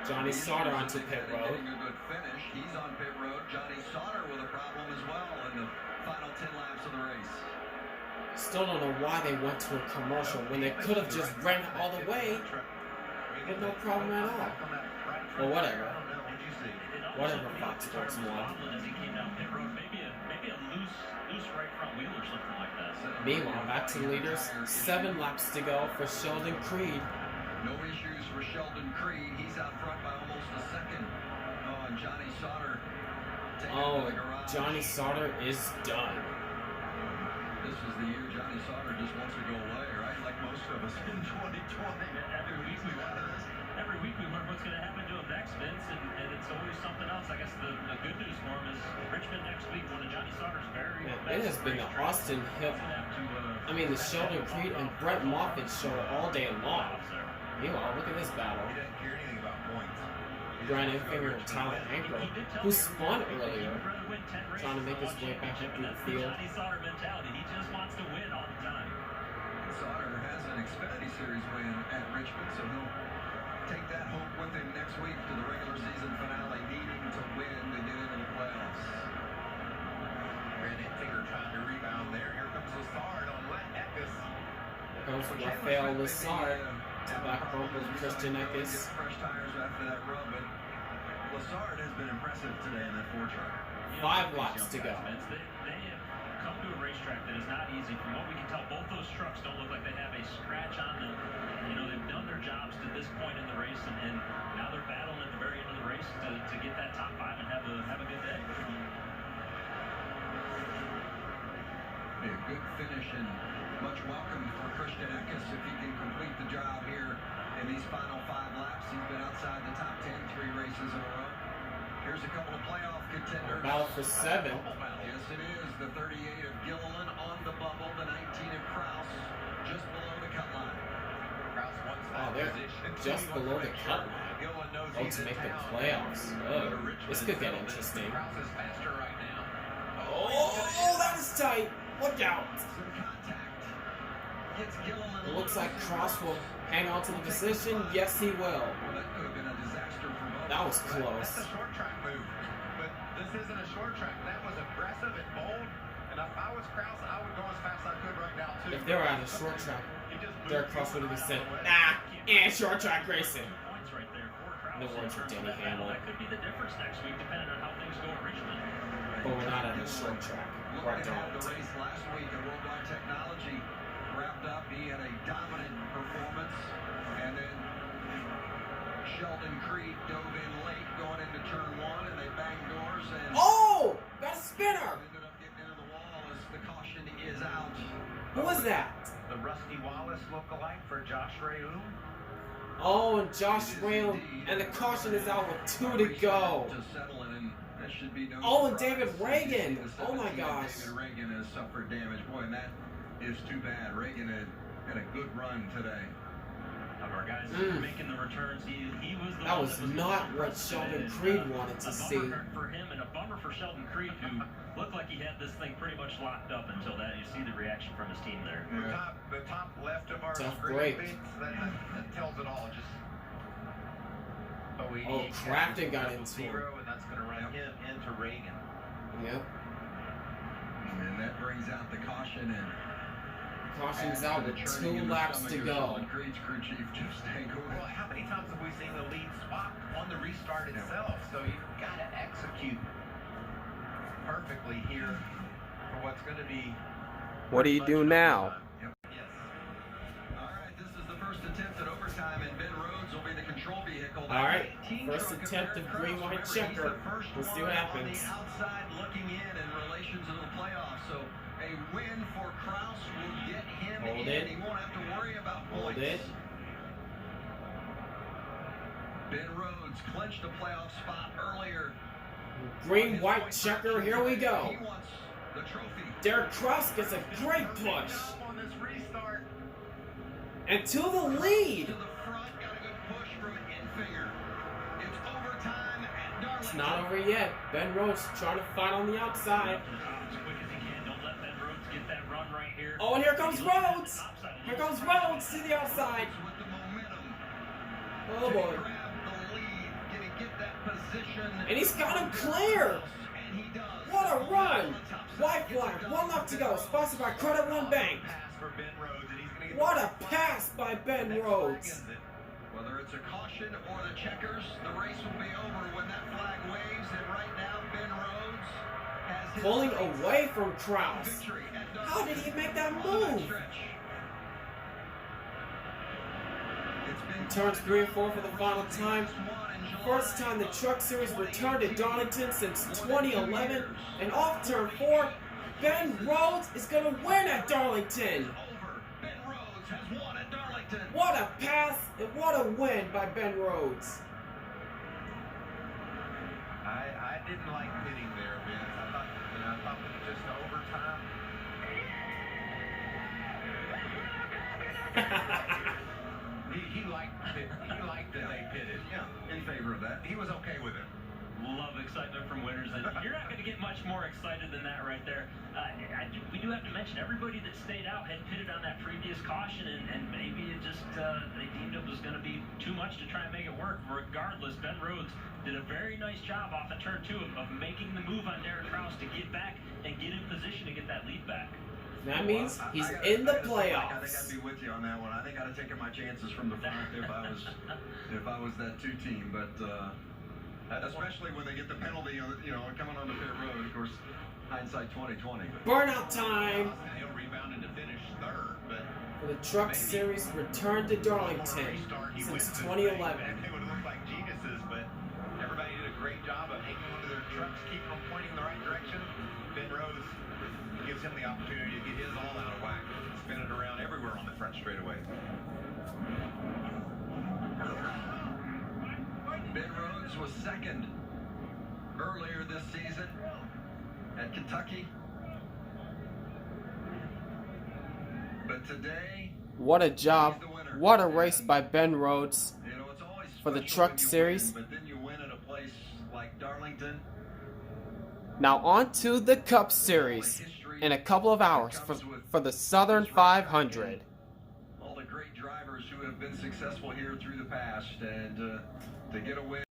Johnny Sauter onto pit road. A good finish. He's on pit road. Johnny Sauter with a problem as well in the final 10 laps of the race. Still don't know why they went to a commercial when they could have just ran it all the way with no problem at all. Well, whatever. Whatever, Fox Sports 1. Meanwhile, back to the leaders. 7 laps to go for Sheldon Creed. No issues for Sheldon Creed. He's out front by almost a second. Oh, and Johnny Sauter. Johnny Sauter is done. This is the year Johnny Sauter just wants to go away, right? Like most of us in 2020. Every week we learn what's going to happen to him next, Vince, and it's always something else. I guess the good news for him is Richmond next week, one of Johnny Sauter's very it has been the Austin Hill. The Sheldon Creed and Brett Moffitt show all day long. Meanwhile, look at this battle. He didn't care anything about points. Grinding finger of Tyler Ankle, who spun earlier, trying to make his way back up through the field. Johnny Sauter mentality. He just wants to win all the time. Sauter has an Xfinity Series win at Richmond, so he'll take that hope with him next week to the regular season finale, needing to win to get into the playoffs. Granted, finger trying to rebound there. Here comes Lassard on Eckes. Here comes Rafael Lassard to back up with Christian Eckes. Fresh tires after that run, but Lassard has been impressive today in that 4-truck. 5 laps to go. They have come to a racetrack that is not easy. From what we can tell, both those trucks don't look like they have a scratch on them. They've done their jobs to this point in the race, and now they're battling at the very end of the race to get that top 5 and have a good day. Be a good finish and much welcome for Christian Eckes if he can complete the job here in these final 5 laps. He's been outside the top 10 3 races in a row. Here's a couple of playoff contenders. Battle for 7. Yes, it is. The 38 of Gilliland on the bubble. The 19 of Kraus just below the cut line. Oh, they're just below the cut line. To make the playoffs. Oh, this could get interesting. Oh, that is tight. Look out. It looks like Kraus will hang on to the position. Yes, he will. That was close. That's a short track move, but this isn't a short track. That was aggressive and bold, and if I was Kraus, I would go as fast as I could right now, too. If they were on a short track, Derek Kraus would have said, nah, and short track racing. In the words of Denny Hamlin. That could be the difference next week, depending on how things go at Richmond. But we're not on a short track. We're at Darlington. The race last week at Worldwide Technology wrapped up. He had a dominant performance, and then Sheldon Creed dove in late going into turn 1, and they banged doors and got a spinner. Ended up getting into the wall as the caution is out. Who was that? The Rusty Wallace look-alike for Josh Rayoum. Oh, and Josh Whale, and the caution is out with 2 to go. Oh, and David Reagan. Oh my gosh. David Reagan has suffered damage. Boy, and that is too bad. Reagan had a good run today. Of our guys making the returns, he was the that was not what Sheldon Creed wanted to see. A bummer for him and a bummer for Sheldon Creed, who looked like he had this thing pretty much locked up until that. You see the reaction from his team there. Yeah. The top left of our Tough screen, break. that tells it all. Just Crafton got into him. And that's going to run him into Reagan. Yep. And that brings out the caution and caution's out with 2 laps to go. Creed's crew chief Jeff Stangle. Well, how many times have we seen the lead spot on the restart itself? So you've got to execute perfectly here for what's going to be. What do you do now? Yep. Yes. All right, this is the first attempt at overtime, and Ben Rhodes will be the control vehicle. All right, first attempt of green-white checker. We'll see what happens. On the outside looking in relation to the playoffs, so a win for Kraus will get him in. He won't have to worry about points. Hold it. Ben Rhodes clinched a playoff spot earlier. Green-white checker, here we go. He wants the trophy. Derek Kraus gets a great push. On this restart. And to the lead. To the front, got a good push from Infinger. It's overtime at Darlington. It's not over yet. Ben Rhodes trying to fight on the outside. As quick as he can. Don't let Ben Rhodes get that run right here. Oh, and here comes Rhodes. Here comes Rhodes to the outside. With the momentum. Oh boy. Grab the lead position. And he's got him clear. And he does. What a run! White flag, 1 left to go, sponsored by Credit One Bank. What a pass by Ben Rhodes. Whether it's a caution or the checkers, the race will be over when that flag waves. And right now, Ben Rhodes has his Pulling away from Kraus. victory at Darlington. How did he make that On move? stretch. It's been Turns 3 and 4 for the final time. First time the Truck Series returned to Darlington since 2011. And off turn 4, Ben Rhodes is going to win at Darlington. over. Ben Rhodes has won at Darlington. What a pass and what a win by Ben Rhodes. I didn't like pitting there, Vince. I thought it was just overtime. He liked that they pitted. Yeah, in favor of that. He was okay with it. Love excitement from winners, and you're not going to get much more excited than that right there. We do have to mention everybody that stayed out had pitted on that previous caution, and maybe it just they deemed it was going to be too much to try and make it work. Regardless, Ben Rhodes did a very nice job off of turn 2 of making the move on Derek Kraus to get back and get in position to get that lead back. That means Well, he's I in the gotta say, I think playoffs. I'd be with you on that one. I think I'd have taken my chances from the front if I was that 2 team. But especially when they get the penalty, coming on the pit road. Of course, hindsight 2020. Burnout time He'll rebound to finish third, but for the Truck Series return to Darlington since 2011. They would have looked like geniuses, but everybody did a great job of hanging onto their trucks, keeping them pointing in the right direction. Ben Rhodes gives him the opportunity to get his all out of whack, spin it around everywhere on the front straightaway. Ben Rhodes was second earlier this season at Kentucky. But today, What a job. What a race by Ben Rhodes. it's always For the special Truck when you Series. win, but then you win at a place like Darlington. Now on to the Cup Series in a couple of hours for the Southern 500. All the great drivers who have been successful here through the past, and to get a win.